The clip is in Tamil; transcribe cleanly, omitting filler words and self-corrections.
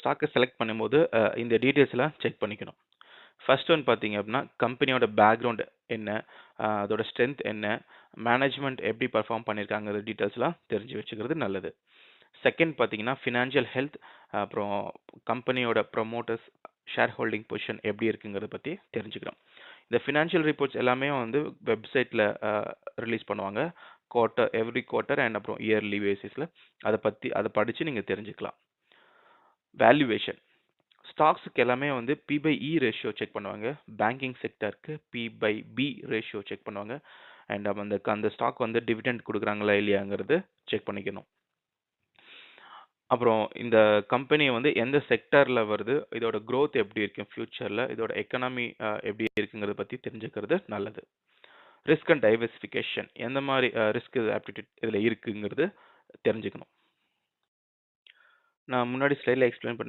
ஸ்டாக்கை செலக்ட் பண்ணும்போது இந்த டீட்டெயில்ஸ் எல்லாம் செக் பண்ணிக்கணும். ஃபர்ஸ்ட் ஒன் பார்த்தீங்க அப்படின்னா கம்பெனியோட பேக்ரவுண்ட் என்ன, அதோட ஸ்ட்ரென்த் என்ன, மேனேஜ்மெண்ட் எப்படி பர்ஃபார்ம் பண்ணியிருக்காங்கிற டீட்டெயில்ஸ்லாம் தெரிஞ்சு வச்சுக்கிறது நல்லது. செகண்ட் பார்த்தீங்கன்னா ஃபினான்ஷியல் ஹெல்த், அப்புறம் கம்பெனியோட ப்ரொமோட்டர்ஸ் ஷேர் ஹோல்டிங் பொசிஷன் எப்படி இருக்குங்கிறத பற்றி தெரிஞ்சுக்கணும். இந்த ஃபினான்ஷியல் ரிப்போர்ட்ஸ் எல்லாமே வந்து வெப்சைட்டில் ரிலீஸ் பண்ணுவாங்க, எவ்ரி குவார்ட்டர் அண்ட் அப்புறம் இயர்லி பேசிஸில். அதை படித்து நீங்கள் தெரிஞ்சுக்கலாம். வேல்யூவேஷன் ஸ்டாக்ஸுக்கு எல்லாமே வந்து P/E ரேஷியோ செக் பண்ணுவாங்க. பேங்கிங் செக்டருக்கு P/B ரேஷியோ செக் பண்ணுவாங்க. அண்ட் அந்த ஸ்டாக் வந்து டிவிடெண்ட் கொடுக்குறாங்களா இல்லையாங்கிறது செக் பண்ணிக்கணும். அப்புறம் இந்த கம்பெனி வந்து எந்த செக்டரில் வருது, இதோட growth எப்படி இருக்கும் ஃபியூச்சரில், இதோட எக்கனாமி எப்படி இருக்குங்கிறத பற்றி தெரிஞ்சுக்கிறது நல்லது. ரிஸ்க் அண்ட் டைவர்சிஃபிகேஷன் எந்த மாதிரி ரிஸ்க் ஆப்டிடியூட் இதில் இருக்குங்கிறது தெரிஞ்சுக்கணும். நான் முன்னாடி ஸ்லைடில் எக்ஸ்பிளைன் பண்ண